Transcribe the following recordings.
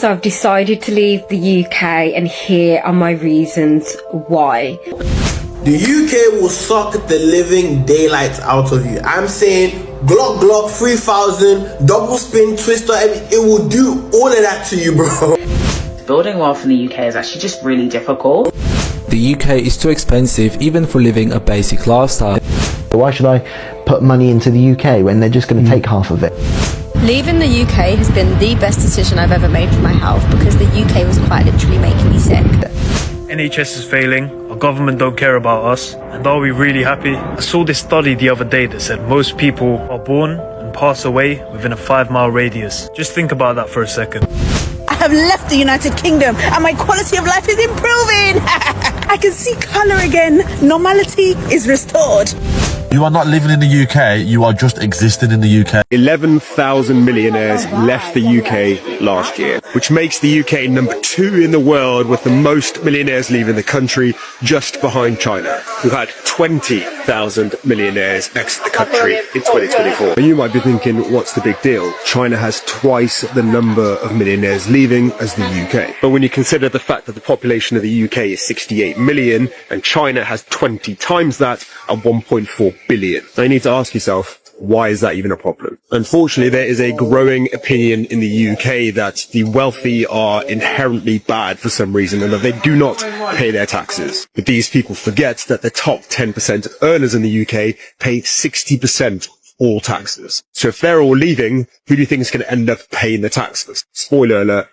So I've decided to leave the UK, and here are my reasons why. The UK will suck the living daylights out of you. I'm saying Glock 3000, double spin, twister, it will do all of that to you, bro. Building wealth in the UK is actually just really difficult. The UK is too expensive even for living a basic lifestyle. Why should I put money into the UK when they're just going to take half of it? Leaving the UK has been the best decision I've ever made for my health, because the UK was quite literally making me sick. NHS is failing, our government don't care about us, and are we really happy? I saw this study the other day that said most people are born and pass away within a 5-mile radius. Just think about that for a second. I have left the United Kingdom and my quality of life is improving. I can see colour again. Normality is restored. You are not living in the UK, you are just existing in the UK. 11,000 millionaires left the UK last year, which makes the UK number 2 in the world with the most millionaires leaving the country, just behind China, who had 20,000 millionaires exit the country in 2024. And you might be thinking, what's the big deal? China has twice the number of millionaires leaving as the UK. But when you consider the fact that the population of the UK is 68 million and China has 20 times that at 1.4 billion. Now you need to ask yourself, why is that even a problem? Unfortunately, there is a growing opinion in the UK that the wealthy are inherently bad for some reason and that they do not pay their taxes. But these people forget that the top 10% of earners in the UK pay 60% all taxes. So if they're all leaving, who do you think is going to end up paying the taxes? Spoiler alert,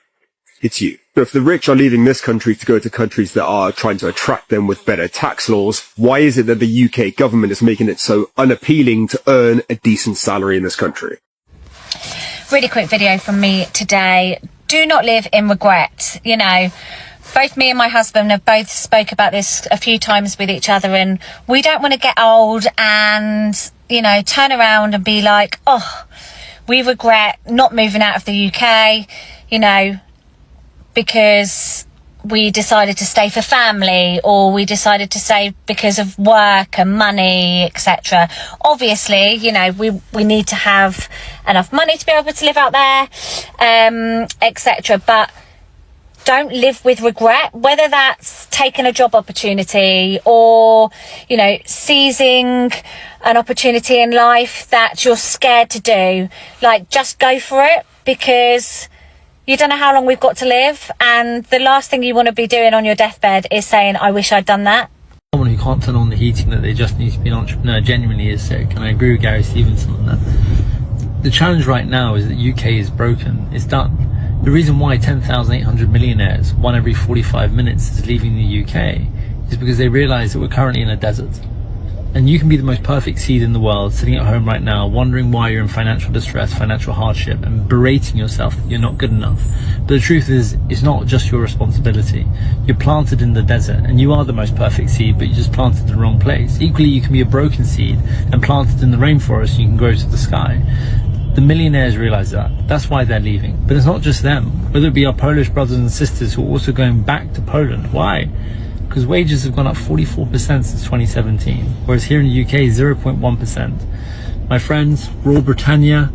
it's you. So if the rich are leaving this country to go to countries that are trying to attract them with better tax laws, why is it that the UK government is making it so unappealing to earn a decent salary in this country? Really quick video from me today. Do not live in regret. You know, both me and my husband have both spoke about this a few times with each other, and we don't want to get old and, you know, turn around and be like, oh, we regret not moving out of the UK, you know, because we decided to stay for family, or we decided to stay because of work and money, etc. Obviously, you know, we need to have enough money to be able to live out there, etc. But don't live with regret, whether that's taking a job opportunity or, you know, seizing an opportunity in life that you're scared to do. Like, just go for it, because you don't know how long we've got to live, and the last thing you want to be doing on your deathbed is saying, I wish I'd done that. Someone who can't turn on the heating, that they just need to be an entrepreneur, genuinely is sick, and I agree with Gary Stevenson on that. The challenge right now is that UK is broken, it's done. The reason why 10,800 millionaires, one every 45 minutes, is leaving the UK is because they realise that we're currently in a desert. And you can be the most perfect seed in the world, sitting at home right now, wondering why you're in financial distress, financial hardship, and berating yourself that you're not good enough. But the truth is, it's not just your responsibility. You're planted in the desert, and you are the most perfect seed, but you're just planted in the wrong place. Equally, you can be a broken seed and planted in the rainforest, and you can grow to the sky. The millionaires realize that. That's why they're leaving. But it's not just them. Whether it be our Polish brothers and sisters who are also going back to Poland. Why? Because wages have gone up 44% since 2017, whereas here in the UK, 0.1%. My friends, Rule Britannia,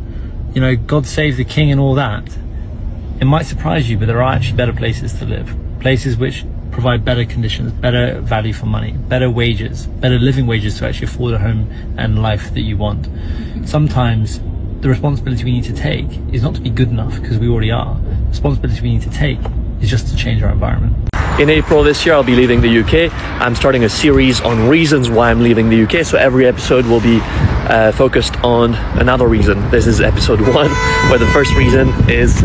you know, God save the king and all that. It might surprise you, but there are actually better places to live. Places which provide better conditions, better value for money, better wages, better living wages to actually afford a home and life that you want. Sometimes the responsibility we need to take is not to be good enough, because we already are. The responsibility we need to take is just to change our environment. In April this year, I'll be leaving the UK. I'm starting a series on reasons why I'm leaving the UK. So every episode will be focused on another reason. This is episode 1, where the first reason is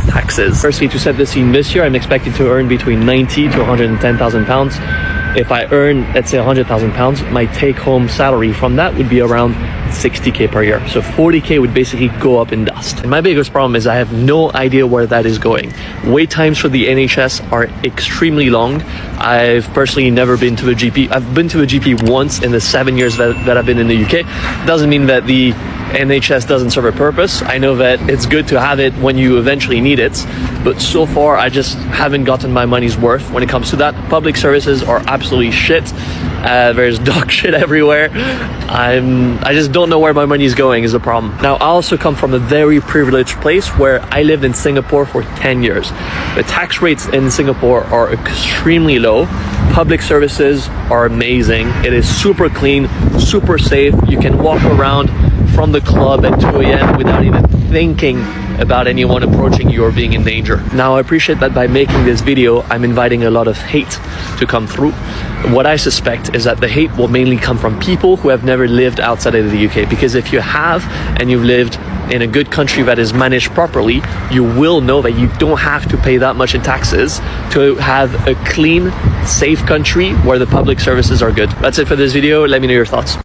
taxes. Firstly, to set the scene this year, I'm expecting to earn between 90 to 110,000 pounds. If I earn, let's say, 100,000 pounds, my take-home salary from that would be around 60k per year. So 40k would basically go up in dust. And my biggest problem is I have no idea where that is going. Wait times for the NHS are extremely long. I've personally never been to a GP. I've been to a GP once in the 7 years that I've been in the UK. Doesn't mean that the NHS doesn't serve a purpose. I know that it's good to have it when you eventually need it, but so far I just haven't gotten my money's worth when it comes to that. Public services are absolutely shit. There's dog shit everywhere. I just don't know where my money is going is the problem. Now, I also come from a very privileged place where I lived in Singapore for 10 years. The tax rates in Singapore are extremely low. Public services are amazing. It is super clean, super safe. You can walk around from the club at 2 a.m. without even thinking about anyone approaching you or being in danger. Now, I appreciate that by making this video, I'm inviting a lot of hate to come through. What I suspect is that the hate will mainly come from people who have never lived outside of the UK, because if you have and you've lived in a good country that is managed properly, you will know that you don't have to pay that much in taxes to have a clean, safe country where the public services are good. That's it for this video. Let me know your thoughts.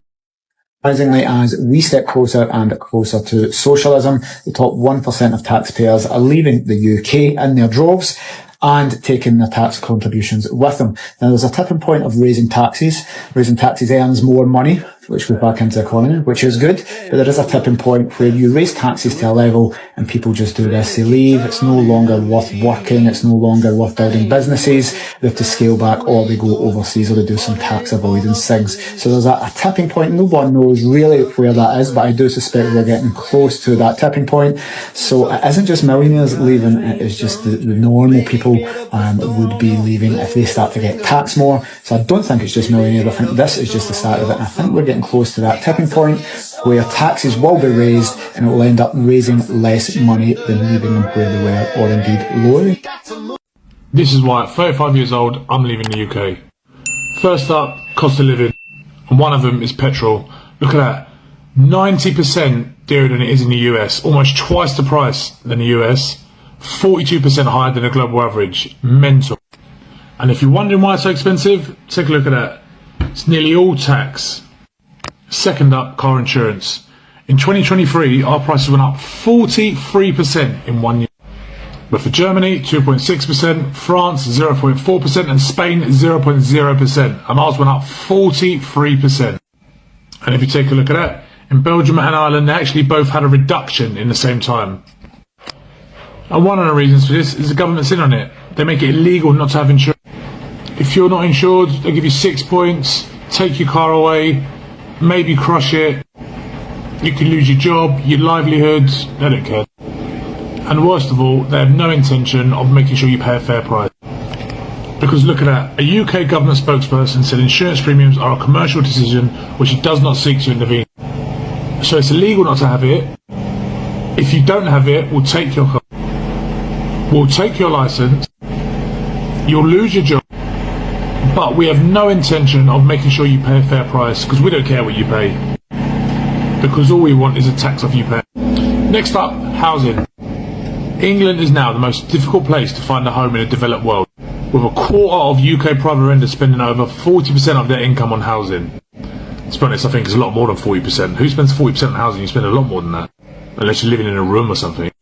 Surprisingly, as we step closer and closer to socialism, the top 1% of taxpayers are leaving the UK in their droves and taking their tax contributions with them. Now, there's a tipping point of raising taxes. Raising taxes earns more money, which goes back into the economy, which is good. But there is a tipping point where you raise taxes to a level and people just do this. They leave. It's no longer worth working. It's no longer worth building businesses. They have to scale back, or they go overseas, or they do some tax avoidance things. So there's a tipping point. No one knows really where that is, but I do suspect we're getting close to that tipping point. So it isn't just millionaires leaving. It is just the normal people would be leaving if they start to get taxed more. So I don't think it's just millionaires. I think this is just the start of it. And I think we're getting close to that tipping point where taxes will be raised and it will end up raising less money than leaving them where they were, or indeed lowering. This is why at 35 years old I'm leaving the UK. First up, cost of living, and one of them is petrol. Look at that, 90% dearer than it is in the US, almost twice the price than the US, 42% higher than the global average. Mental. And if you're wondering why it's so expensive, take a look at that. It's nearly all tax. Second up, car insurance. In 2023, our prices went up 43% in 1 year. But for Germany, 2.6%, France, 0.4%, and Spain, 0.0%. And ours went up 43%. And if you take a look at that, in Belgium and Ireland, they actually both had a reduction in the same time. And one of the reasons for this is the government's in on it. They make it illegal not to have insurance. If you're not insured, they give you 6 points, take your car away, maybe crush it, you can lose your job, your livelihood, they don't care. And worst of all, they have no intention of making sure you pay a fair price. Because look at that, a UK government spokesperson said insurance premiums are a commercial decision which it does not seek to intervene. So it's illegal not to have it. If you don't have it, we'll take your car, we'll take your license, you'll lose your job, but we have no intention of making sure you pay a fair price, because we don't care what you pay, because all we want is a tax off you pay. Next up, housing. England is now the most difficult place to find a home in a developed world, with a quarter of UK private renters spending over 40% of their income on housing. To be honest, I think it's a lot more than 40%. Who spends 40% on housing? You spend a lot more than that, unless you're living in a room or something.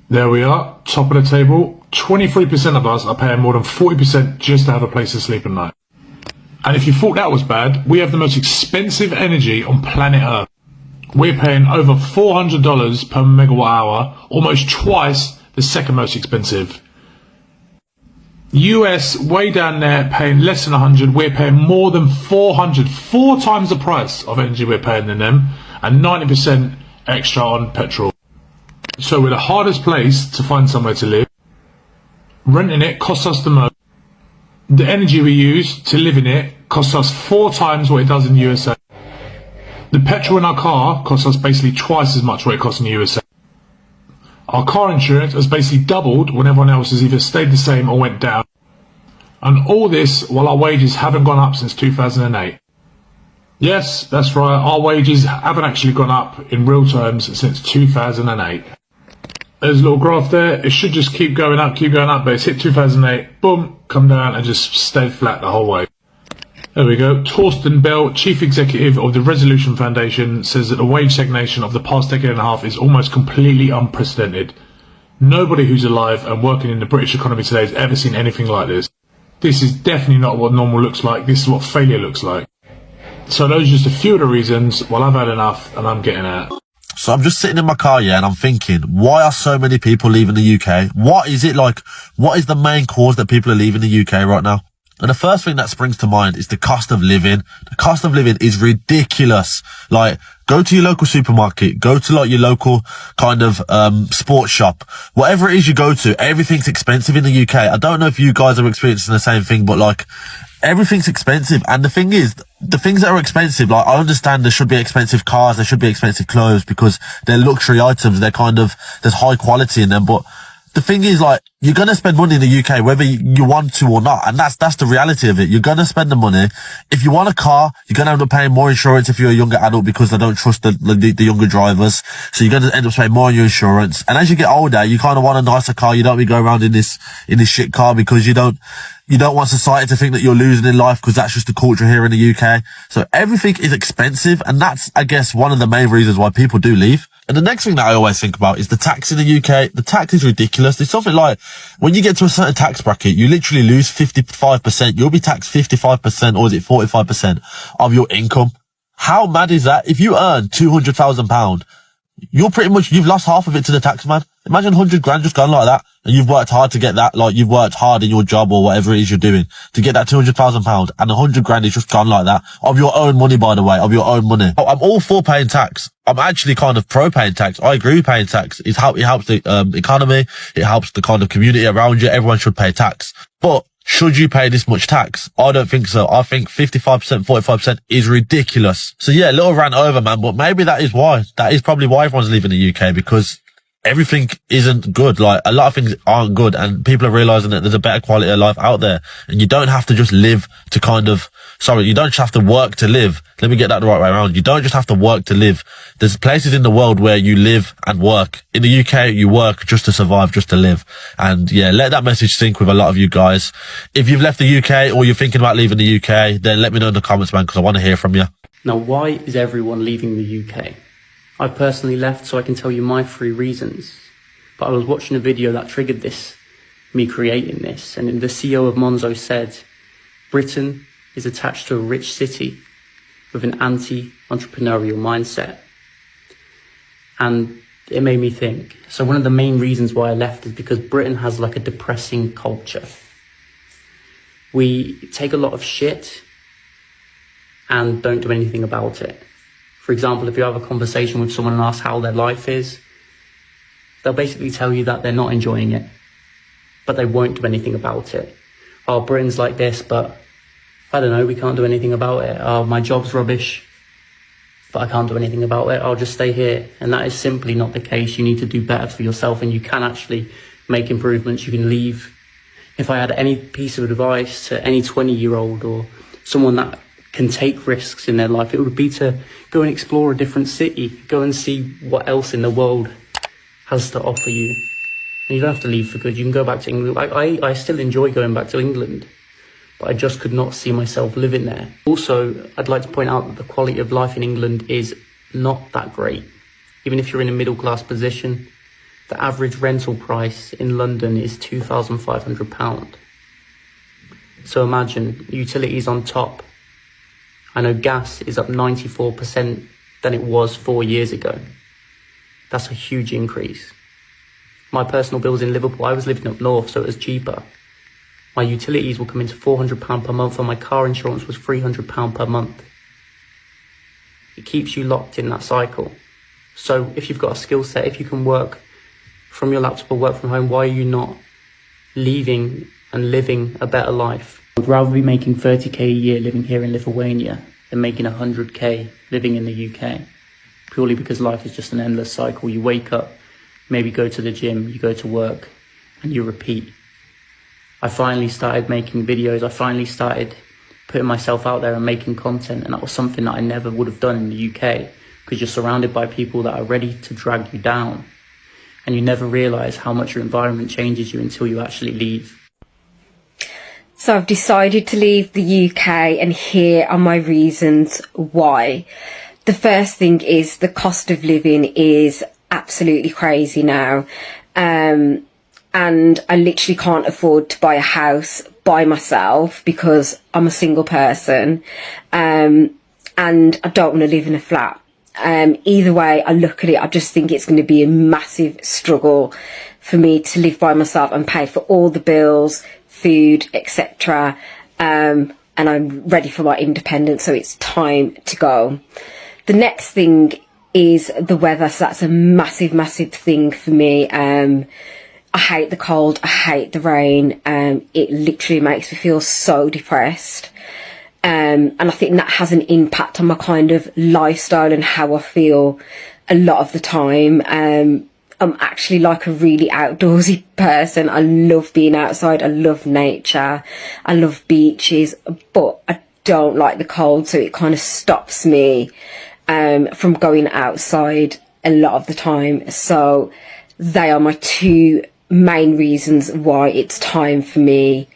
There we are, top of the table. 23% of us are paying more than 40% just to have a place to sleep at night. And if you thought that was bad, we have the most expensive energy on planet Earth. We're paying over $400 per megawatt hour, almost twice the second most expensive. US, way down there, paying less than 100. We're paying more than 400, 4 times the price of energy we're paying than them, and 90% extra on petrol. So we're the hardest place to find somewhere to live. Renting it costs us the most. The energy we use to live in it costs us 4 times what it does in the USA. The petrol in our car costs us basically twice as much what it costs in the USA. Our car insurance has basically doubled when everyone else has either stayed the same or went down. And all this while our wages haven't gone up since 2008. Yes, that's right, our wages haven't actually gone up in real terms since 2008. There's a little graph there, it should just keep going up, but it's hit 2008, boom, come down and just stayed flat the whole way. There we go. Torsten Bell, Chief Executive of the Resolution Foundation, says that the wage stagnation of the past decade and a half is almost completely unprecedented. Nobody who's alive and working in the British economy today has ever seen anything like this. This is definitely not what normal looks like. This is what failure looks like. So those are just a few of the reasons. Well, I've had enough and I'm getting out. So I'm just sitting in my car, yeah, and I'm thinking, why are so many people leaving the UK? What is it like? What is the main cause that people are leaving the UK right now? And the first thing that springs to mind is the cost of living. The cost of living is ridiculous. Like, go to your local supermarket, go to like your local kind of, sports shop, whatever it is you go to, everything's expensive in the UK. I don't know if you guys are experiencing the same thing, but like, everything's expensive. And the thing is, the things that are expensive, like, I understand there should be expensive cars, there should be expensive clothes because they're luxury items. They're kind of, there's high quality in them, but the thing is, like, you're going to spend money in the UK whether you want to or not. And that's the reality of it. You're going to spend the money. If you want a car, you're going to end up paying more insurance if you're a younger adult because they don't trust the younger drivers. So you're going to end up paying more on your insurance. And as you get older, you kind of want a nicer car. You don't want to go around in this shit car because you don't want society to think that you're losing in life because that's just the culture here in the UK. So everything is expensive. And that's, I guess, one of the main reasons why people do leave. And the next thing that I always think about is the tax in the UK. The tax is ridiculous. It's something like, when you get to a certain tax bracket, you literally lose 55%. You'll be taxed 55%, or is it 45% of your income? How mad is that? If you earn £200,000, you've lost half of it to the tax man. Imagine 100 grand just gone like that. And you've worked hard to get that, like you've worked hard in your job or whatever it is you're doing to get that £200,000, and 100 grand is just gone like that. Of your own money, by the way, of your own money. I'm all for paying tax. I'm actually kind of pro paying tax. I agree with paying tax. It helps the economy. It helps the kind of community around you. Everyone should pay tax. But should you pay this much tax? I don't think so. I think 55%, 45% is ridiculous. So yeah, a little rant over, man, but maybe that is why. That is probably why everyone's leaving the UK, because everything isn't good. Like, a lot of things aren't good, and people are realizing that there's a better quality of life out there. And you don't have to just live to you don't just have to work to live. Let me get that the right way around. You don't just have to work to live. There's places in the world where you live and work. In the UK, you work just to survive, just to live. And yeah, let that message sink with a lot of you guys. If you've left the UK or you're thinking about leaving the UK, then let me know in the comments, man, because I want to hear from you. Now, why is everyone leaving the UK? I personally left, so I can tell you my 3 reasons. But I was watching a video that triggered this, me creating this, and the CEO of Monzo said, Britain is attached to a rich city with an anti-entrepreneurial mindset. And it made me think. So one of the main reasons why I left is because Britain has like a depressing culture. We take a lot of shit and don't do anything about it. For example, if you have a conversation with someone and ask how their life is, they'll basically tell you that they're not enjoying it, but they won't do anything about it. Oh, Britain's like this, but I don't know, we can't do anything about it. Oh, my job's rubbish, but I can't do anything about it. I'll just stay here. And that is simply not the case. You need to do better for yourself, and you can actually make improvements. You can leave. If I had any piece of advice to any 20-year-old or someone that can take risks in their life, it would be to go and explore a different city, go and see what else in the world has to offer you. And you don't have to leave for good. You can go back to England. I still enjoy going back to England, but I just could not see myself living there. Also, I'd like to point out that the quality of life in England is not that great. Even if you're in a middle class position, the average rental price in London is £2,500. So imagine utilities on top. I know gas is up 94% than it was 4 years ago. That's a huge increase. My personal bills in Liverpool, I was living up north, so it was cheaper. My utilities will come into £400 per month, and my car insurance was £300 per month. It keeps you locked in that cycle. So if you've got a skill set, if you can work from your laptop or work from home, why are you not leaving and living a better life? I'd rather be making 30k a year living here in Lithuania than making 100k living in the UK. Purely because life is just an endless cycle. You wake up, maybe go to the gym, you go to work, and you repeat. I finally started making videos. I finally started putting myself out there and making content, and that was something that I never would have done in the UK, because you're surrounded by people that are ready to drag you down, and you never realise how much your environment changes you until you actually leave. So I've decided to leave the UK, and here are my reasons why. The first thing is the cost of living is absolutely crazy now. and I literally can't afford to buy a house by myself because I'm a single person, and I don't want to live in a flat. Either way I look at it, I just think it's going to be a massive struggle for me to live by myself and pay for all the bills, food, etc. And I'm ready for my independence, so it's time to go. The next thing is the weather, so that's a massive thing for me. I hate the cold, I hate the rain, it literally makes me feel so depressed. And I think that has an impact on my kind of lifestyle and how I feel a lot of the time. I'm actually like a really outdoorsy person. I love being outside, I love nature, I love beaches, but I don't like the cold, so it kind of stops me from going outside a lot of the time. So they are my two main reasons why it's time for me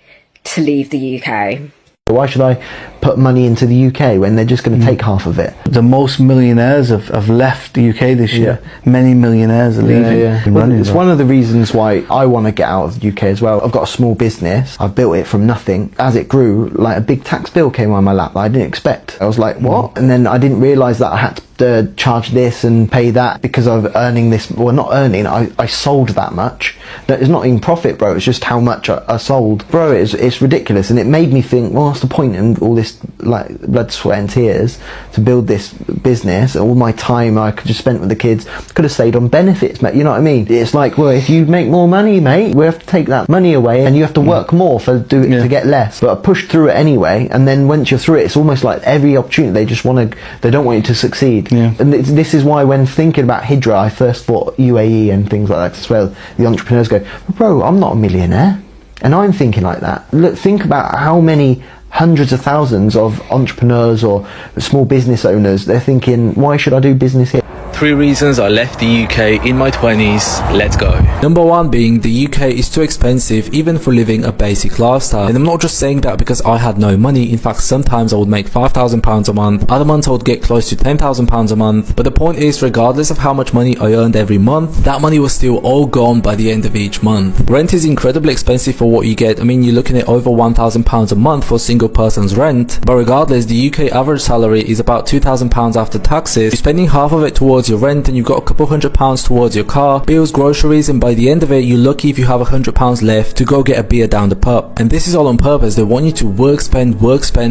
to leave the UK. Why should I put money into the UK when they're just going to take half of it? The most millionaires have left the UK this year. Many millionaires are leaving. Well, it's one of the reasons why I want to get out of the UK as well. I've got a small business. I've built it from nothing. As it grew, like a big tax bill came on my lap that I didn't expect. I was like, what? And then I didn't realise that I had to charge this and pay that because of earning this. Well, not earning, I sold that much. It's not even profit, bro. It's just how much I sold. Bro, it's ridiculous. And it made me think, well, what's the point in all this like blood, sweat and tears to build this business? All my time I could just spent with the kids, could have stayed on benefits, mate. You know what I mean? It's like, well, if you make more money, mate, we have to take that money away and you have to work more to get less. But I pushed through it anyway, and then once you're through it, it's almost like every opportunity they don't want you to succeed. And this is why when thinking about Hijra, I first thought UAE and things like that as well. The entrepreneurs go, bro, I'm not a millionaire. And I'm thinking like that. Look, think about how many hundreds of thousands of entrepreneurs or small business owners, they're thinking, why should I do business here? 3 reasons I left the UK in my 20s. Let's go. Number 1 being the UK is too expensive even for living a basic lifestyle. And I'm not just saying that because I had no money. In fact, sometimes I would make £5,000 a month. Other months I would get close to £10,000 a month. But the point is, regardless of how much money I earned every month, that money was still all gone by the end of each month. Rent is incredibly expensive for what you get. I mean, you're looking at over £1,000 a month for a single person's rent. But regardless, the UK average salary is about £2,000 after taxes. You're spending half of it towards your rent, and you've got a couple £100 towards your car, bills, groceries, and by the end of it, you're lucky if you have £100 left to go get a beer down the pub. And this is all on purpose. They want you to work, spend,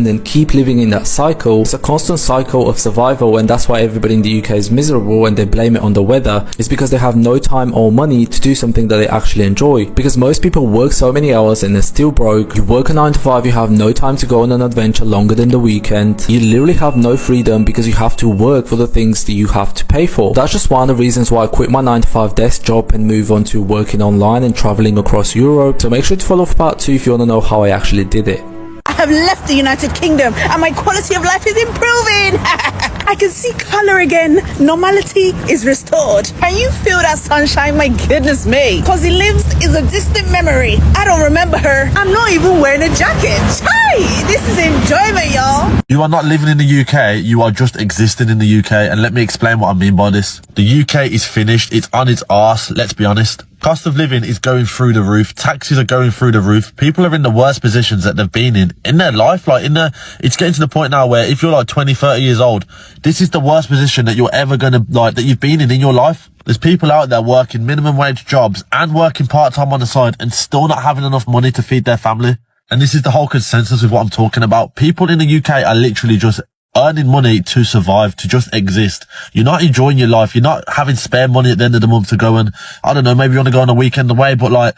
and keep living in that cycle. It's a constant cycle of survival, and that's why everybody in the UK is miserable and they blame it on the weather. It's because they have no time or money to do something that they actually enjoy. Because most people work so many hours and they're still broke. You work a 9 to 5, you have no time to go on an adventure longer than the weekend. You literally have no freedom because you have to work for the things that you have to pay for. That's just one of the reasons why I quit my 9 to 5 desk job and move on to working online and traveling across Europe. So make sure to follow for part 2 if you want to know how I actually did it. I have left the United Kingdom and my quality of life is improving. I can see colour again. Normality is restored. Can you feel that sunshine? My goodness me. Cause lives is a distant memory. I don't remember her. I'm not even wearing a jacket. Hi, this is enjoyment, y'all. You are not living in the UK, you are just existing in the UK, and let me explain what I mean by this. The UK is finished, it's on its arse, let's be honest. Cost of living is going through the roof, taxes are going through the roof, people are in the worst positions that they've been in their life. It's getting to the point now where if you're like 20, 30 years old, this is the worst position that you're ever gonna, that you've been in your life. There's people out there working minimum wage jobs and working part-time on the side and still not having enough money to feed their family. And this is the whole consensus with what I'm talking about. People in the UK are literally just earning money to survive, to just exist. You're not enjoying your life. You're not having spare money at the end of the month to go and, I don't know, maybe you want to go on a weekend away, but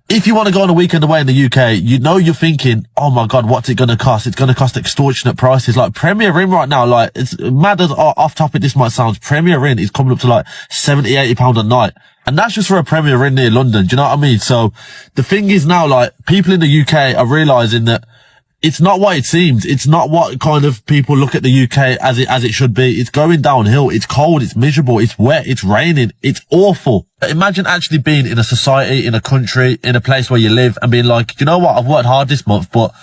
if you want to go on a weekend away in the UK, you're thinking, oh my God, what's it going to cost? It's going to cost extortionate prices. Like Premier Inn right now, it's mad as off topic this might sound. Premier Inn is coming up to £70, £80 a night. And that's just for a Premier Inn near London. Do you know what I mean? So the thing is now, people in the UK are realizing that it's not what it seems. It's not what kind of people look at the UK as it should be. It's going downhill. It's cold. It's miserable. It's wet. It's raining. It's awful. Imagine actually being in a society, in a country, in a place where you live and being like, you know what? I've worked hard this month, but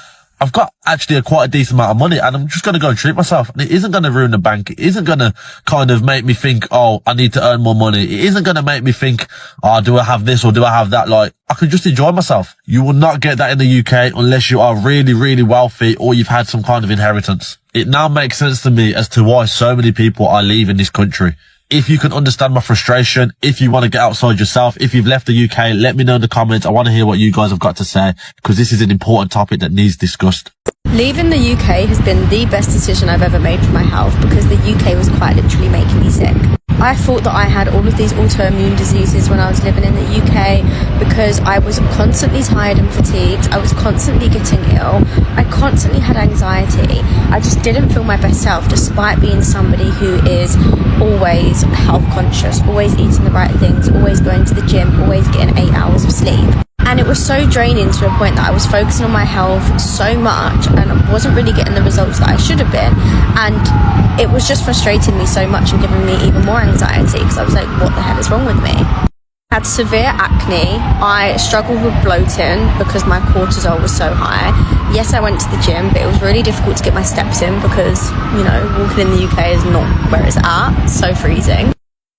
I've got actually quite a decent amount of money and I'm just going to go and treat myself. And it isn't going to ruin the bank. It isn't going to kind of make me think, oh, I need to earn more money. It isn't going to make me think, oh, do I have this or do I have that? Like, I can just enjoy myself. You will not get that in the UK unless you are really, really wealthy or you've had some kind of inheritance. It now makes sense to me as to why so many people are leaving this country. If you can understand my frustration, if you want to get outside yourself, if you've left the UK, let me know in the comments. I want to hear what you guys have got to say because this is an important topic that needs discussed. Leaving the UK has been the best decision I've ever made for my health because the UK was quite literally making me sick. I thought that I had all of these autoimmune diseases when I was living in the UK because I was constantly tired and fatigued. I was constantly getting ill. I constantly had anxiety. I just didn't feel my best self despite being somebody who is always health conscious, always eating the right things, always going to the gym, always getting 8 hours of sleep. And it was so draining to a point that I was focusing on my health so much and I wasn't really getting the results that I should have been. And it was just frustrating me so much and giving me even more anxiety because I was like, what the hell is wrong with me? I had severe acne. I struggled with bloating because my cortisol was so high. Yes, I went to the gym, but it was really difficult to get my steps in because, you know, walking in the UK is not where it's at. It's so freezing.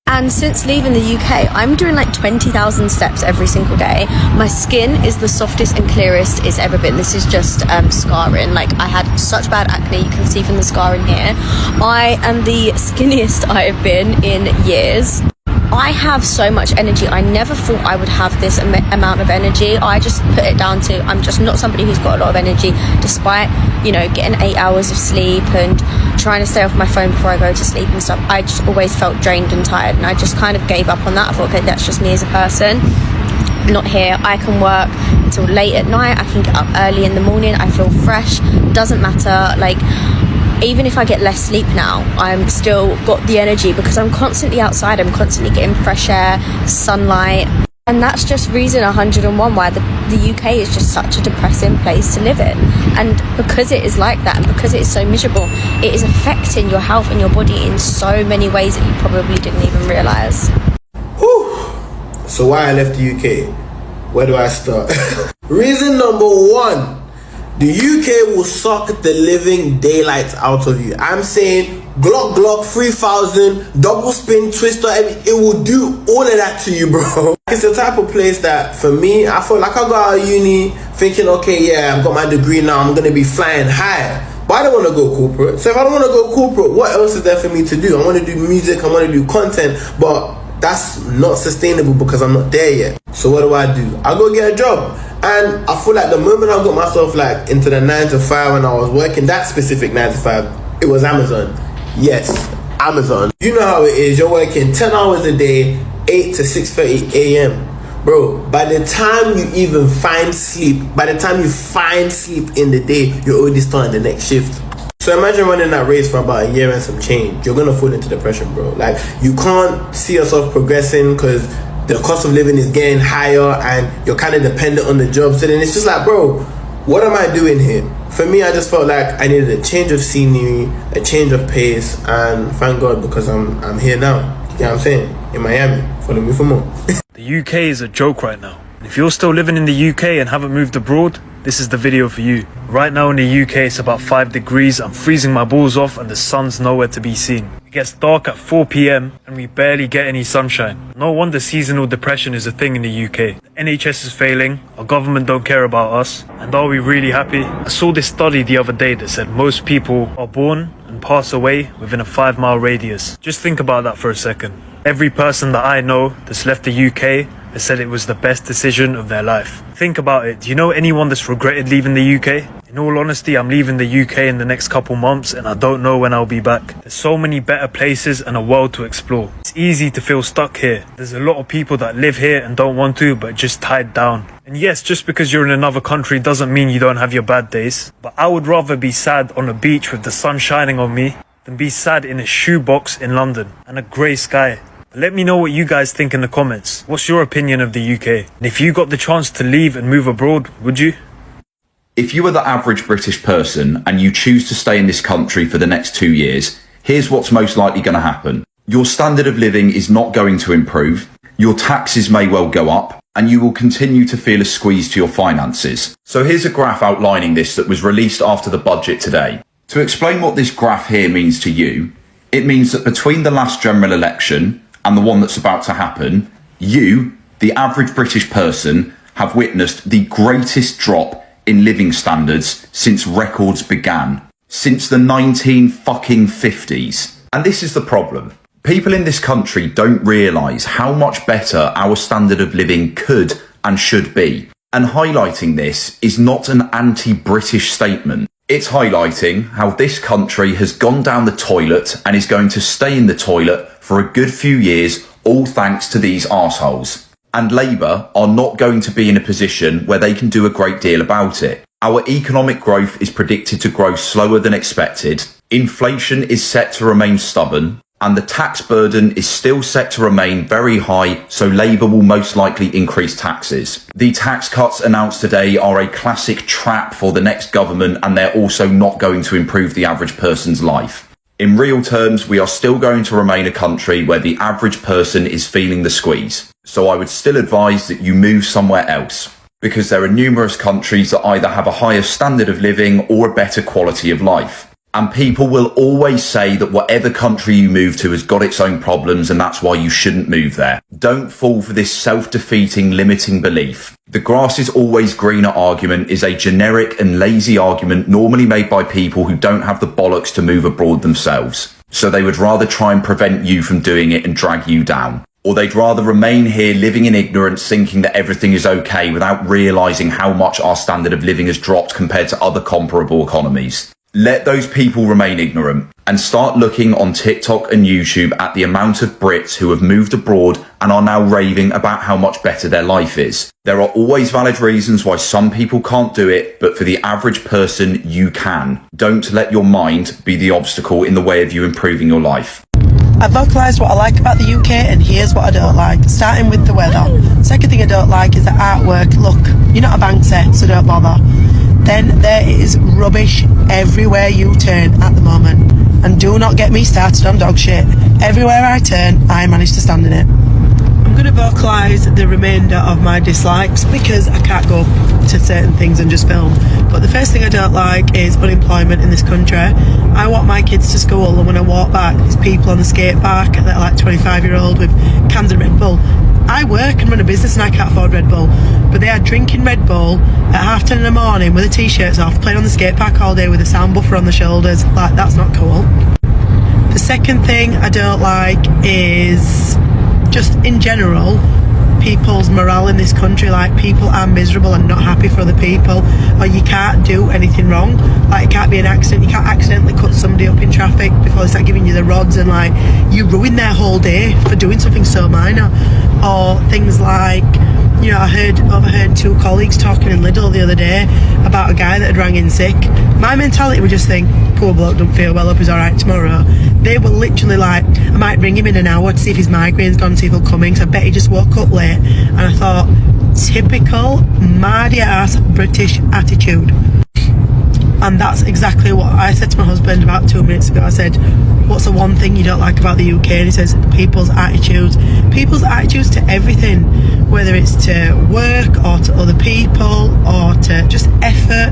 And since leaving the UK, I'm doing like 20,000 steps every single day. My skin is the softest and clearest it's ever been. This is just scarring. Like, I had such bad acne, you can see from the scarring here. I am the skinniest I have been in years. I have so much energy. I never thought I would have this amount of energy. I just put it down to I'm just not somebody who's got a lot of energy, despite, you know, getting 8 hours of sleep and trying to stay off my phone before I go to sleep and stuff. I just always felt drained and tired, and I just kind of gave up on that. I thought, okay, that's just me as a person. Not here. I can work until late at night. I can get up early in the morning. I feel fresh. Doesn't matter. Like, even if I get less sleep now, I'm still got the energy because I'm constantly outside. I'm constantly getting fresh air, sunlight. And that's just reason 101 why the UK is just such a depressing place to live in. And because it is like that and because it is so miserable, it is affecting your health and your body in so many ways that you probably didn't even realise. So why I left the UK? Where do I start? Reason number one. The UK will suck the living daylights out of you. I'm saying Glock 3000, double spin, twister, it will do all of that to you, bro. It's the type of place that, for me, I feel like I got out of uni thinking, okay, yeah, I've got my degree now, I'm going to be flying high. But I don't want to go corporate. So if I don't want to go corporate, what else is there for me to do? I want to do music, I want to do content, but that's not sustainable because I'm not there yet. So what do? I go get a job. And I feel like the moment I got myself like into the 9 to 5 when I was working that specific 9 to 5, it was Amazon. Yes, Amazon. You know how it is. You're working 10 hours a day, 8 to 6:30 a.m. Bro, by the time you even find sleep, in the day, you're already starting the next shift. So imagine running that race for about a year and some change. You're gonna fall into depression, bro. Like, you can't see yourself progressing because the cost of living is getting higher and you're kind of dependent on the job. So then it's just like, bro, what am I doing here? For me, I just felt like I needed a change of scenery, a change of pace, and thank God because I'm here now. You know what I'm saying? In Miami. Follow me for more. The UK is a joke right now. If you're still living in the UK and haven't moved abroad, this is the video for you. Right now in the UK, it's about 5 degrees. I'm freezing my balls off and the sun's nowhere to be seen. It gets dark at 4 p.m. and we barely get any sunshine. No wonder seasonal depression is a thing in the UK. The NHS is failing, our government don't care about us, and are we really happy? I saw this study the other day that said most people are born and pass away within a 5-mile radius. Just think about that for a second. Every person that I know that's left the UK has said it was the best decision of their life. Think about it. Do you know anyone that's regretted leaving the UK? In all honesty, I'm leaving the UK in the next couple months and I don't know when I'll be back. There's so many better places and a world to explore. It's easy to feel stuck here. There's a lot of people that live here and don't want to, but just tied down. And yes, just because you're in another country doesn't mean you don't have your bad days. But I would rather be sad on a beach with the sun shining on me than be sad in a shoebox in London and a grey sky. Let me know what you guys think in the comments. What's your opinion of the UK? And if you got the chance to leave and move abroad, would you? If you are the average British person and you choose to stay in this country for the next 2 years, here's what's most likely going to happen. Your standard of living is not going to improve. Your taxes may well go up. and you will continue to feel a squeeze to your finances. So here's a graph outlining this that was released after the budget today. To explain what this graph here means to you, it means that between the last general election and the one that's about to happen, you, the average British person, have witnessed the greatest drop in living standards since records began. Since the 1950s. And this is the problem. People in this country don't realise how much better our standard of living could and should be. And highlighting this is not an anti-British statement. It's highlighting how this country has gone down the toilet and is going to stay in the toilet for a good few years, all thanks to these arseholes. And Labour are not going to be in a position where they can do a great deal about it. Our economic growth is predicted to grow slower than expected. Inflation is set to remain stubborn. And the tax burden is still set to remain very high, so Labour will most likely increase taxes. The tax cuts announced today are a classic trap for the next government, and they're also not going to improve the average person's life. In real terms, we are still going to remain a country where the average person is feeling the squeeze. So I would still advise that you move somewhere else, because there are numerous countries that either have a higher standard of living or a better quality of life. And people will always say that whatever country you move to has got its own problems and that's why you shouldn't move there. Don't fall for this self-defeating, limiting belief. The grass is always greener argument is a generic and lazy argument normally made by people who don't have the bollocks to move abroad themselves. So they would rather try and prevent you from doing it and drag you down. Or they'd rather remain here living in ignorance, thinking that everything is okay without realising how much our standard of living has dropped compared to other comparable economies. Let those people remain ignorant and start looking on TikTok and YouTube at the amount of Brits who have moved abroad and are now raving about how much better their life is. There are always valid reasons why some people can't do it, but for the average person, you can. Don't let your mind be the obstacle in the way of you improving your life. I've vocalised what I like about the UK, and here's what I don't like. Starting with the weather. Second thing I don't like is the artwork. Look, you're not a Banksy, so don't bother. Then there is rubbish everywhere you turn at the moment. And do not get me started on dog shit. Everywhere I turn, I manage to stand in it. I'm going to vocalise the remainder of my dislikes because I can't go to certain things and just film. But the first thing I don't like is unemployment in this country. I walk my kids to school, and when I walk back, there's people on the skate park that are like 25-year-old with cans of Red Bull. I work and run a business and I can't afford Red Bull, but they are drinking Red Bull at 10:30 in the morning with their t-shirts off, playing on the skate park all day with a sound buffer on the shoulders. Like, that's not cool. The second thing I don't like is just in general people's morale in this country. Like, people are miserable and not happy for other people, or you can't do anything wrong. Like, it can't be an accident, you can't accidentally cut somebody up in traffic before they start giving you the rods, and like, you ruin their whole day for doing something so minor. Or things like, you know, I overheard two colleagues talking in Lidl the other day about a guy that had rang in sick. My mentality would just think, poor bloke, don't feel well, hope he's alright tomorrow. They were literally like, I might ring him in an hour to see if his migraine's gone, see if he'll come in, because I bet he just woke up late. And I thought, typical mardy ass British attitude. And that's exactly what I said to my husband about 2 minutes ago. I said, what's the one thing you don't like about the UK? And he says, people's attitudes. People's attitudes to everything, whether it's to work or to other people or to just effort,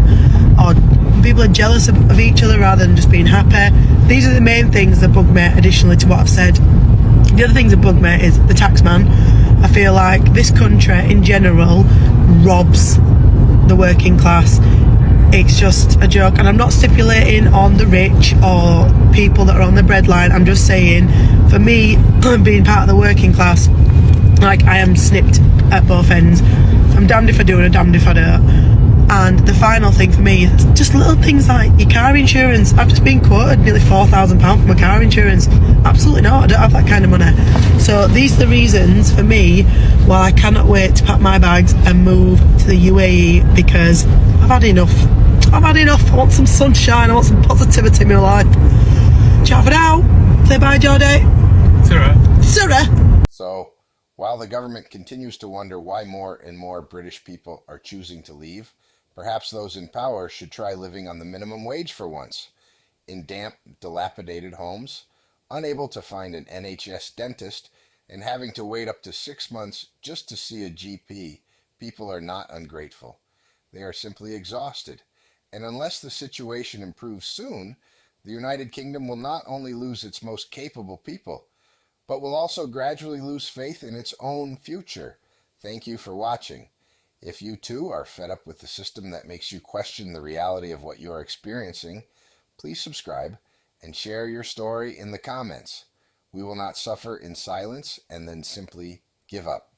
or people are jealous of each other rather than just being happy. These are the main things that bug me, additionally to what I've said. The other things that bug me is the tax man. I feel like this country in general robs the working class. It's just a joke, and I'm not stipulating on the rich or people that are on the breadline. I'm just saying, for me, being part of the working class, like, I am snipped at both ends. I'm damned if I do and I'm damned if I don't. And the final thing for me is just little things like your car insurance. I've just been quoted nearly £4,000 for my car insurance. Absolutely not, I don't have that kind of money. So these are the reasons for me why I cannot wait to pack my bags and move to the UAE, because I've had enough. I've had enough. I want some sunshine, I want some positivity in my life. Ciao for now. Say bye, Jodie. Sarah. So, while the government continues to wonder why more and more British people are choosing to leave, perhaps those in power should try living on the minimum wage for once, in damp, dilapidated homes, unable to find an NHS dentist, and having to wait up to 6 months just to see a GP, people are not ungrateful. They are simply exhausted. And unless the situation improves soon, the United Kingdom will not only lose its most capable people, but will also gradually lose faith in its own future. Thank you for watching. If you too are fed up with the system that makes you question the reality of what you are experiencing, please subscribe and share your story in the comments. We will not suffer in silence and then simply give up.